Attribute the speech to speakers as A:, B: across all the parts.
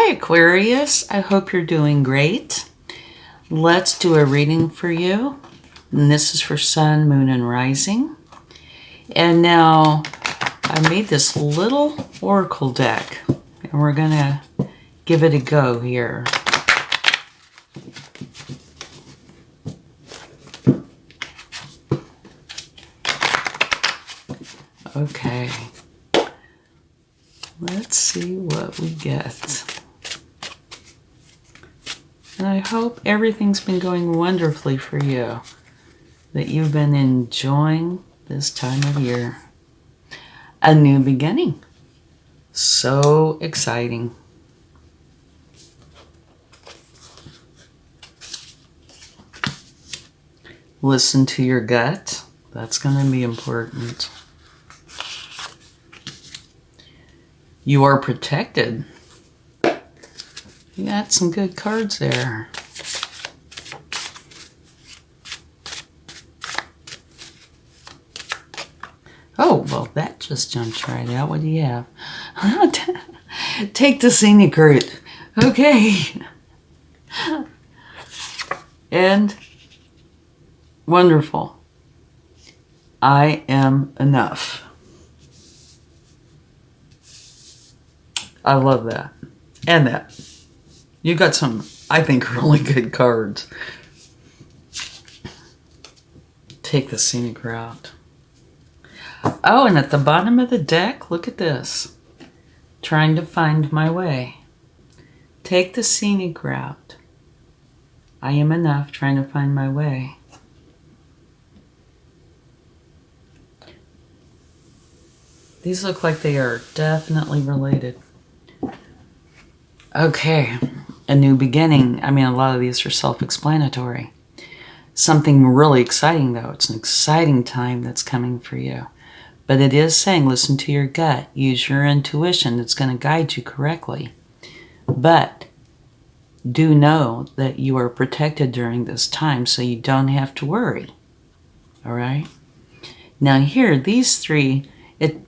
A: Hi Aquarius, I hope you're doing great. Let's do a reading for you. And this is for Sun, Moon, and Rising. And now I made this little oracle deck and we're gonna give it a go here. Okay, let's see what we get. And I hope everything's been going wonderfully for you, that you've been enjoying this time of year. A new beginning. So exciting. Listen to your gut. That's going to be important. You are protected. You got some good cards there. Oh, well, that just jumped right out. What do you have? Take the scenic route. Okay. And wonderful. I am enough. I love that. And that. You got some, I think, really good cards. Take the scenic route. Oh, and at the bottom of the deck, look at this. Trying to find my way. Take the scenic route. I am enough, trying to find my way. These look like they are definitely related. Okay, a new beginning. I mean, a lot of these are self-explanatory. Something really exciting, though. It's an exciting time that's coming for you. But it is saying, listen to your gut. Use your intuition. It's going to guide you correctly. But do know that you are protected during this time, so you don't have to worry. All right? Now here, these three, it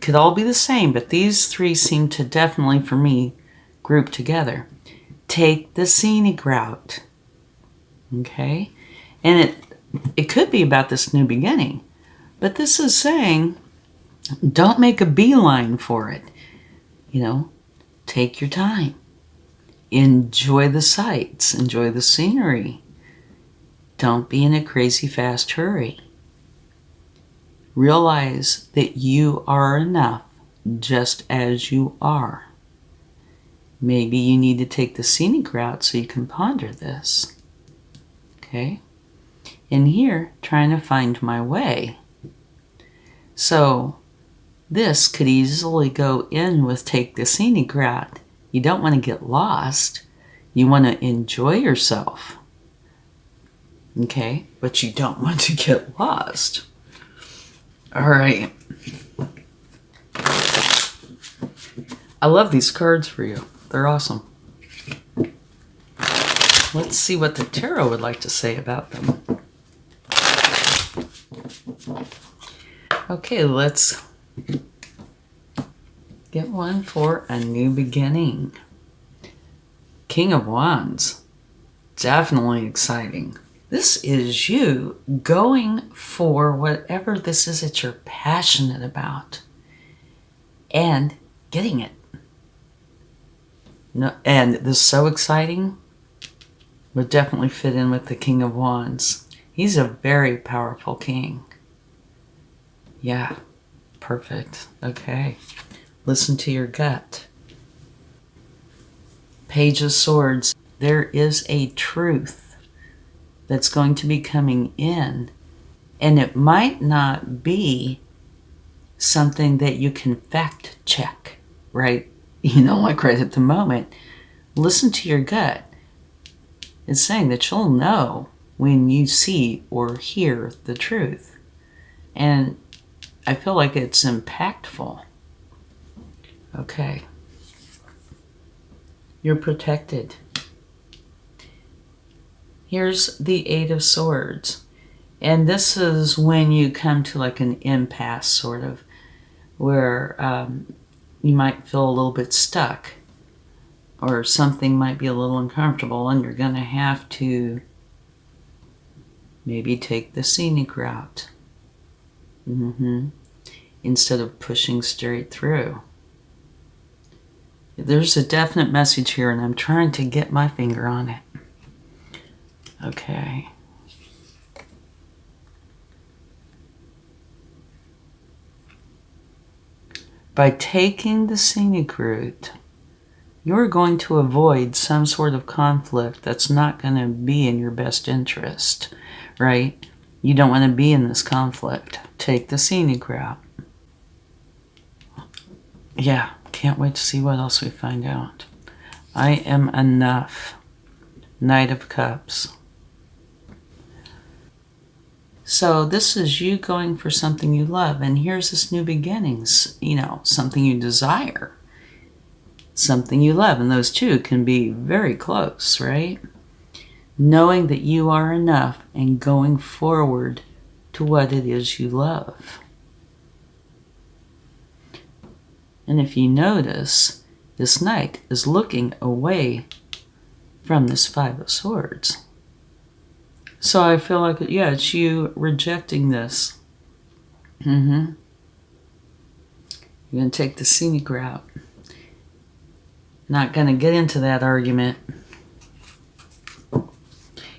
A: could all be the same, but these three seem to definitely, for me, group together. Take the scenic route. Okay? And it could be about this new beginning. But this is saying, don't make a beeline for it. You know, take your time. Enjoy the sights. Enjoy the scenery. Don't be in a crazy fast hurry. Realize that you are enough just as you are. Maybe you need to take the scenic route so you can ponder this. Okay? In here, trying to find my way. So, this could easily go in with take the scenic route. You don't want to get lost. You want to enjoy yourself. Okay? But you don't want to get lost. All right. I love these cards for you. They're awesome. Let's see what the tarot would like to say about them. Okay, let's get one for a new beginning. King of Wands. Definitely exciting. This is you going for whatever this is that you're passionate about and getting it. No, and this is so exciting. Would definitely fit in with the King of Wands. He's a very powerful king. Yeah, perfect. Okay, listen to your gut. Page of Swords. There is a truth that's going to be coming in, and it might not be something that you can fact check, right? You know, like right at the moment. Listen to your gut. It's saying that you'll know when you see or hear the truth. And I feel like it's impactful. Okay. You're protected. Here's the Eight of Swords. And this is when you come to like an impasse, sort of, where you might feel a little bit stuck. or something might be a little uncomfortable, and you're going to have to maybe take the scenic route. Instead of pushing straight through. There's a definite message here, and I'm trying to get my finger on it. Okay. By taking the scenic route, you're going to avoid some sort of conflict that's not going to be in your best interest, right? You don't want to be in this conflict. Take the scenic route. Yeah, can't wait to see what else we find out. I am enough. Knight of Cups. So this is you going for something you love, and here's this new beginnings, something you desire, something you love, and those two can be very close, right? Knowing that you are enough and going forward to what it is you love. And if you notice, this knight is looking away from this Five of Swords. So I feel like, it's you rejecting this. You're going to take the scenic route. Not going to get into that argument.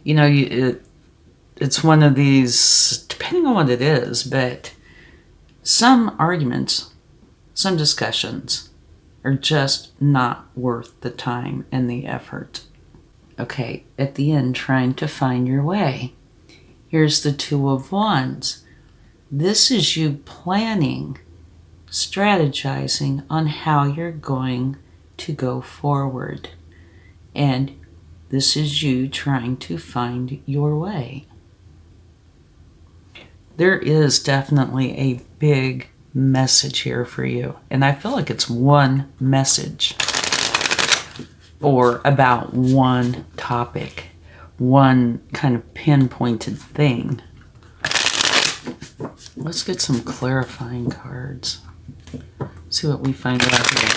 A: It's one of these, depending on what it is, but some arguments, some discussions are just not worth the time and the effort. Okay, at the end, trying to find your way. Here's the Two of Wands. This is you planning, strategizing on how you're going to go forward. And this is you trying to find your way. There is definitely a big message here for you. And I feel like it's one message, or about one topic, one kind of pinpointed thing. Let's get some clarifying cards. See what we find out here.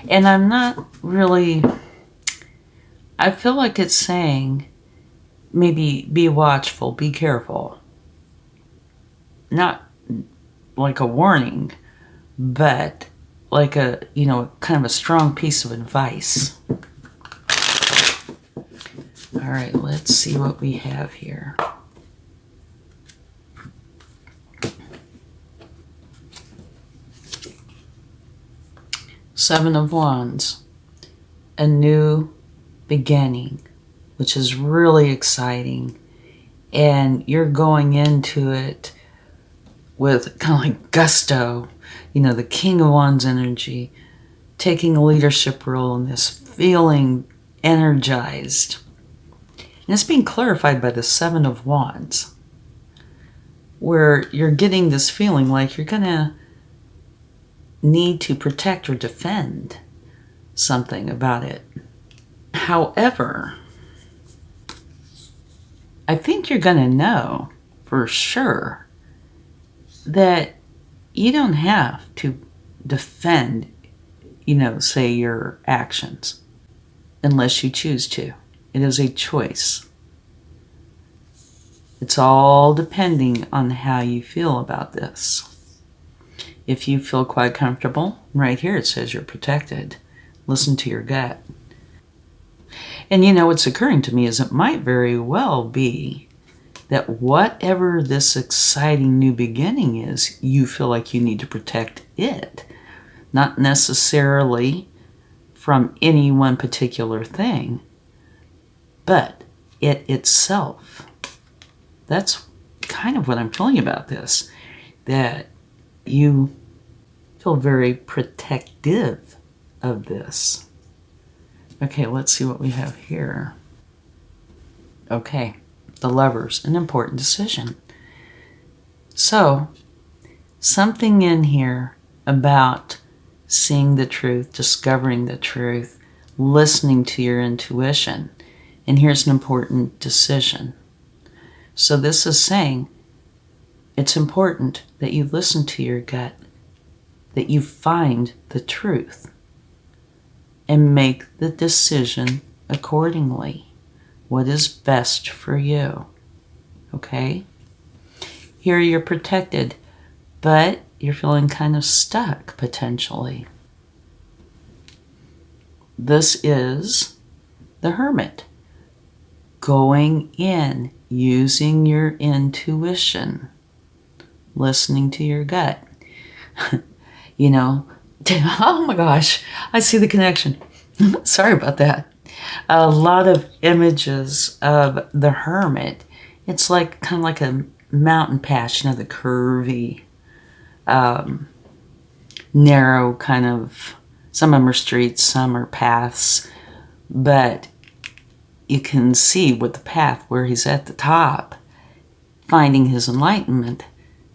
A: And I'm not really, I feel like it's saying, maybe be watchful, be careful. Not like a warning, but like a, kind of a strong piece of advice. All right, let's see what we have here. Seven of Wands, a new beginning, which is really exciting. And you're going into it with kind of like gusto, the King of Wands energy, taking a leadership role in this, feeling energized. And it's being clarified by the Seven of Wands, where you're getting this feeling like you're going to need to protect or defend something about it. However, I think you're going to know for sure that you don't have to defend, say your actions unless you choose to. It is a choice. It's all depending on how you feel about this. If you feel quite comfortable, right here it says you're protected. Listen to your gut. And what's occurring to me is it might very well be that whatever this exciting new beginning is, you feel like you need to protect it. Not necessarily from any one particular thing, but it itself. That's kind of what I'm feeling about this, that you feel very protective of this. Okay, let's see what we have here. Okay, the Lovers, an important decision. So, something in here about seeing the truth, discovering the truth, listening to your intuition. And here's an important decision. So this is saying it's important that that you listen to your gut, that you find the truth, and make the decision accordingly. What is best for you? Okay? Here you're protected, but you're feeling kind of stuck potentially. This is the Hermit. Going in, using your intuition, listening to your gut. You know, oh my gosh, I see the connection. Sorry about that. A lot of images of the Hermit. It's like kind of like a mountain path, you know, the curvy, narrow kind of, some of them are streets, some are paths, but you can see with the path where he's at the top, finding his enlightenment.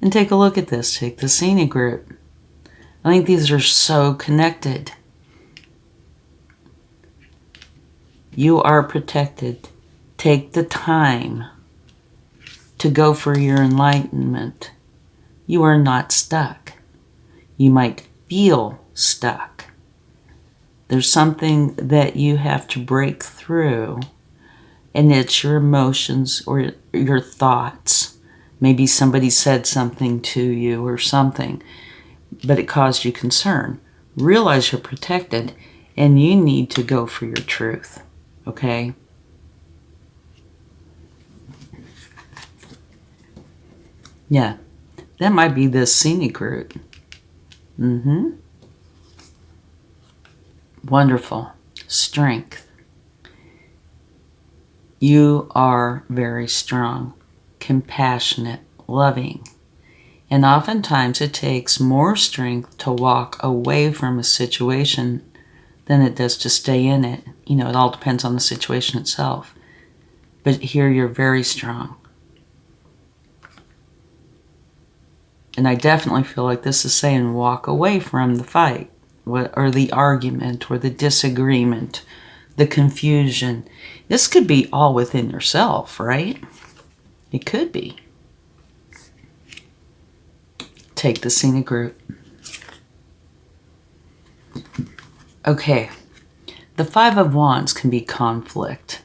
A: And take a look at this, take the scenic route. I think these are so connected. You are protected. Take the time to go for your enlightenment. You are not stuck. You might feel stuck. There's something that you have to break through, and it's your emotions or your thoughts. Maybe somebody said something to you or something, but it caused you concern. Realize you're protected, and you need to go for your truth, okay? Yeah, that might be the scenic route. Wonderful. Strength. You are very strong, compassionate, loving. And oftentimes it takes more strength to walk away from a situation than it does to stay in it. You know, it all depends on the situation itself. But here you're very strong. And I definitely feel like this is saying walk away from the fight, or the argument, or the disagreement, the confusion. This could be all within yourself, right? It could be. Take the scenic route. Okay, the Five of Wands can be conflict,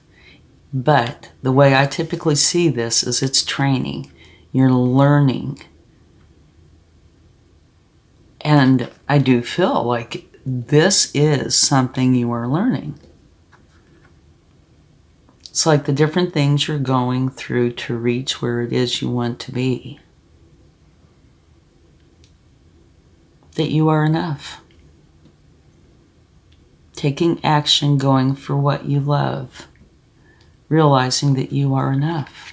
A: but the way I typically see this is it's training. You're learning. And I do feel like this is something you are learning. It's like the different things you're going through to reach where it is you want to be. That you are enough. Taking action, going for what you love. Realizing that you are enough.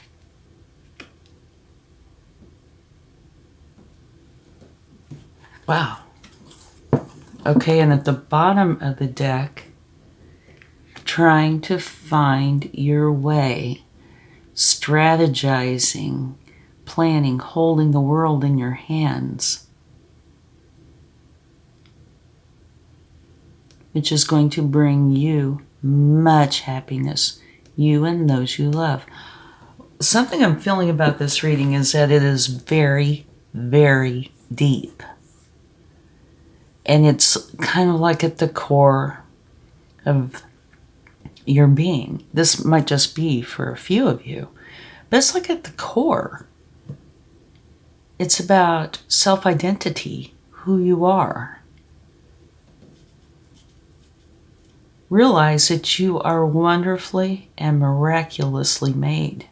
A: Wow. Okay, and at the bottom of the deck, trying to find your way, strategizing, planning, holding the world in your hands, which is going to bring you much happiness, you and those you love. Something I'm feeling about this reading is that it is very, very deep. And it's kind of like at the core of your being. This might just be for a few of you, but it's like at the core. It's about self-identity, who you are. Realize that you are wonderfully and miraculously made.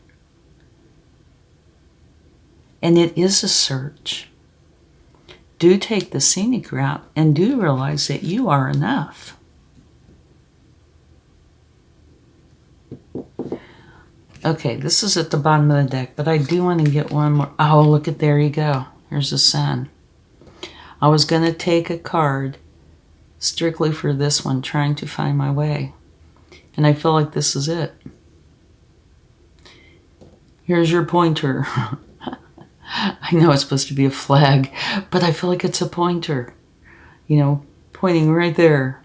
A: And it is a search. Do take the scenic route and do realize that you are enough. Okay, this is at the bottom of the deck, but I do want to get one more. Oh, look at, there you go. Here's the sun. I was going to take a card strictly for this one, trying to find my way. And I feel like this is it. Here's your pointer. I know it's supposed to be a flag, but I feel like it's a pointer. You know, pointing right there.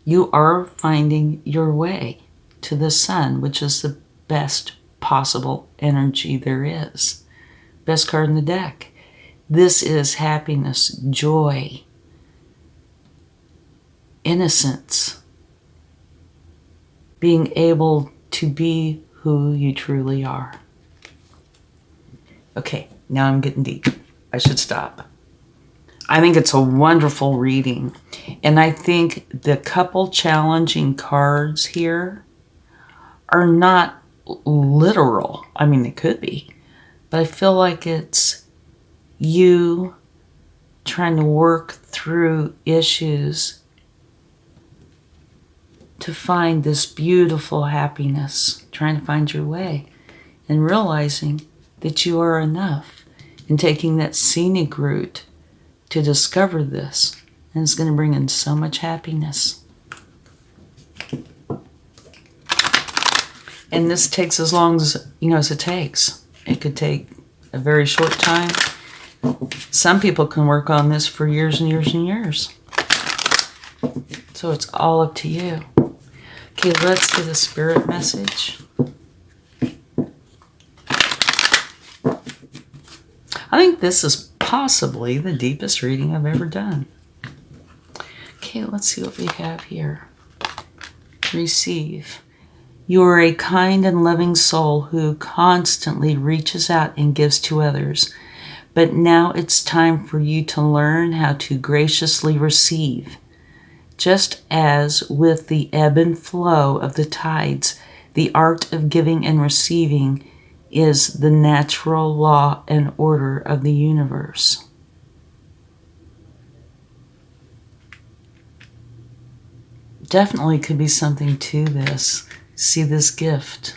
A: You are finding your way to the sun, which is the best possible energy there is. Best card in the deck. This is happiness, joy, innocence, being able to be who you truly are. Okay, now I'm getting deep. I should stop. I think it's a wonderful reading. And I think the couple challenging cards here are not literal. I mean, they could be. But I feel like it's you trying to work through issues to find this beautiful happiness, trying to find your way, and realizing that you are enough, and taking that scenic route to discover this. And it's going to bring in so much happiness. And this takes as long as, as it takes. It could take a very short time. Some people can work on this for years and years and years. So it's all up to you. Okay, let's get a spirit message. I think this is possibly the deepest reading I've ever done. Okay, let's see what we have here. Receive. You are a kind and loving soul who constantly reaches out and gives to others. But now it's time for you to learn how to graciously receive. Just as with the ebb and flow of the tides, the art of giving and receiving is the natural law and order of the universe. Definitely could be something to this. See this gift,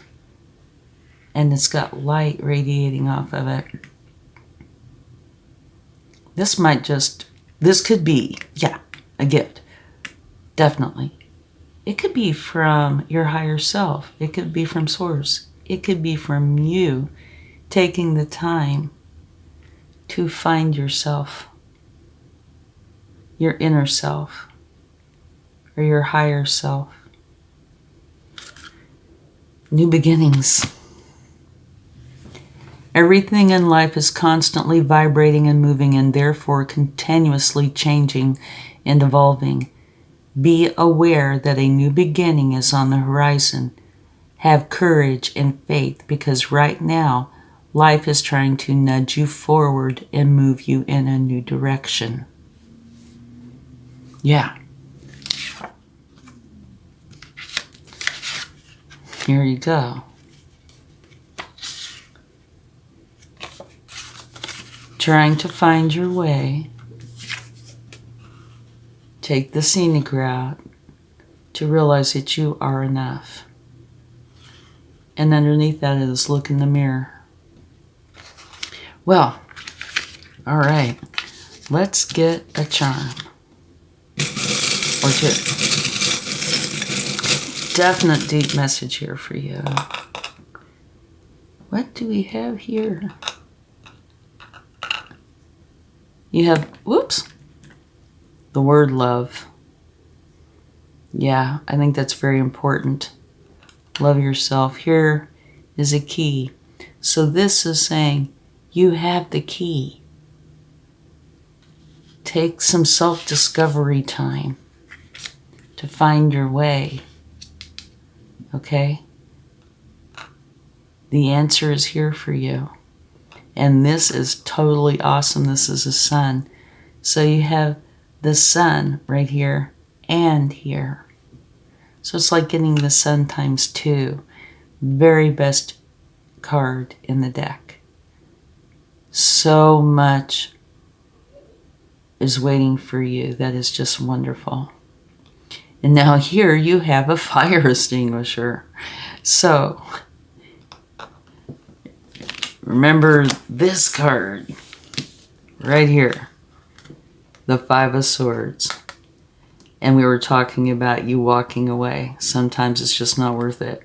A: and it's got light radiating off of it. This could be, a gift. Definitely. It could be from your higher self. It could be from Source. It could be from you taking the time to find yourself, your inner self, or your higher self. New beginnings. Everything in life is constantly vibrating and moving, and therefore continuously changing and evolving. Be aware that a new beginning is on the horizon. Have courage and faith, because right now, life is trying to nudge you forward and move you in a new direction. Yeah. Here you go. Trying to find your way. Take the scenic route to realize that you are enough. And underneath that is look in the mirror. Well, all right. Let's get a charm or two. Definite deep message here for you. What do we have here? You have, the word love. Yeah, I think that's very important. Love yourself. Here is a key. So this is saying you have the key. Take some self-discovery time to find your way. Okay? The answer is here for you. And this is totally awesome. This is a sun. So you have the sun right here and here. So it's like getting the sun times 2. Very best card in the deck. So much is waiting for you. That is just wonderful. And now here you have a fire extinguisher. So remember this card right here, the 5 of Swords. And we were talking about you walking away. Sometimes it's just not worth it.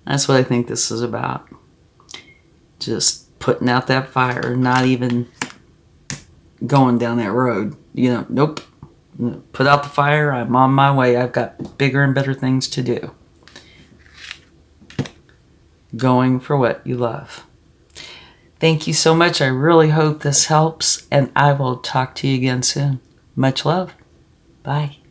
A: That's what I think this is about. Just putting out that fire, not even going down that road. Nope. Put out the fire, I'm on my way. I've got bigger and better things to do. Going for what you love. Thank you so much. I really hope this helps, and I will talk to you again soon. Much love. Bye.